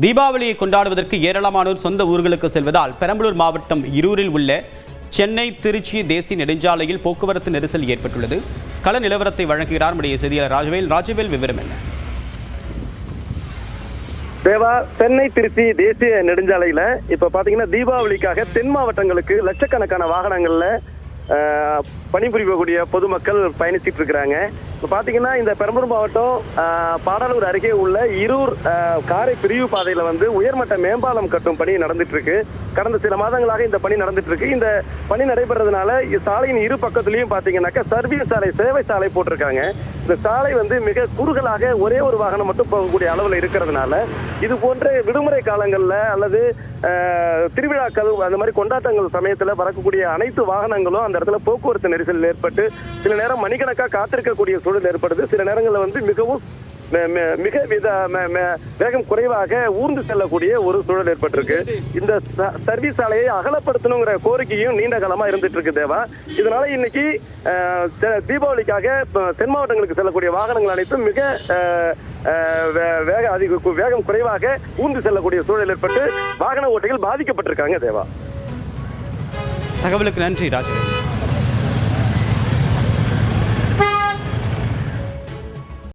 தீபாவளியை கொண்டாடுவதற்கு ஏராளமானோர் சொந்த ஊர்களுக்கு செல்வதால் பெரம்பலூர் மாவட்டம் இருரில் உள்ள சென்னை திருச்சி தேசிய நெடுஞ்சாலையில் போக்குவரத்து நெரிசல் ஏற்பட்டுள்ளது. கள நிலவரத்தை வழங்குகிறார் நம்முடைய செய்தியாளர் ராஜவேல். விவரம் என்ன? தேவா, சென்னை திருச்சி தேசிய நெடுஞ்சாலையில இப்ப பாத்தீங்கன்னா தீபாவளிக்காக தென் மாவட்டங்களுக்கு லட்சக்கணக்கான வாகனங்கள்ல பணிபுரியக்கூடிய பொதுமக்கள் பயணிச்சிட்டு இருக்கிறாங்க. இப்போ பார்த்தீங்கன்னா இந்த பெரம்பலூர் மாவட்டம் பாடாலூர் அருகே உள்ள இருர் காரை பிரிவு பாதையில உயர்மட்ட மேம்பாலம் கட்டும் பணி நடந்துட்டு இருக்கு. கடந்த சில மாதங்களாக இந்த பணி நடந்துட்டு இருக்கு. இந்த பணி நடைபெறதுனால சாலையின் இரு பக்கத்துலயும் பாத்தீங்கன்னாக்கா சர்வீஸ் சாலை, சேவை சாலை போட்டிருக்காங்க. இந்த சாலை மிக குறுகலாக ஒரே ஒரு வாகனம் மட்டும் போகக்கூடிய அளவில் இருக்கிறதுனால இது போன்ற விடுமுறை காலங்கள்ல அல்லது திருவிழாக்கள் அந்த மாதிரி கொண்டாட்டங்கள் சமயத்துல வரக்கூடிய அனைத்து வாகனங்களும் அந்த இடத்துல போக்குவரத்து நெரிசல் ஏற்பட்டு சில நேரம் மணிக்கணக்காக காத்திருக்கக்கூடிய சூழல் ஏற்படுது. சில நேரங்களில் மிகவும் மிக வேகம் குறைவாக ஊர்ந்து செல்லக்கூடிய ஒரு சூழல் ஏற்பட்டிருக்கு. இந்த சர்வீஸ் சாலையை அகலப்படுத்தணுங்கிற கோரிக்கையும் நீண்ட காலமா இருந்துட்டு இருக்கு தேவா. இதனால இன்னைக்கு தீபாவளிக்காக தென் மாவட்டங்களுக்கு செல்லக்கூடிய வாகனங்கள் அனைத்தும் மிக வேகம் குறைவாக ஊர்ந்து செல்லக்கூடிய சூழல் ஏற்பட்டு வாகன ஓட்டிகள் பாதிக்கப்பட்டிருக்காங்க தேவா. தகவலுக்கு நன்றி ராஜவேல்.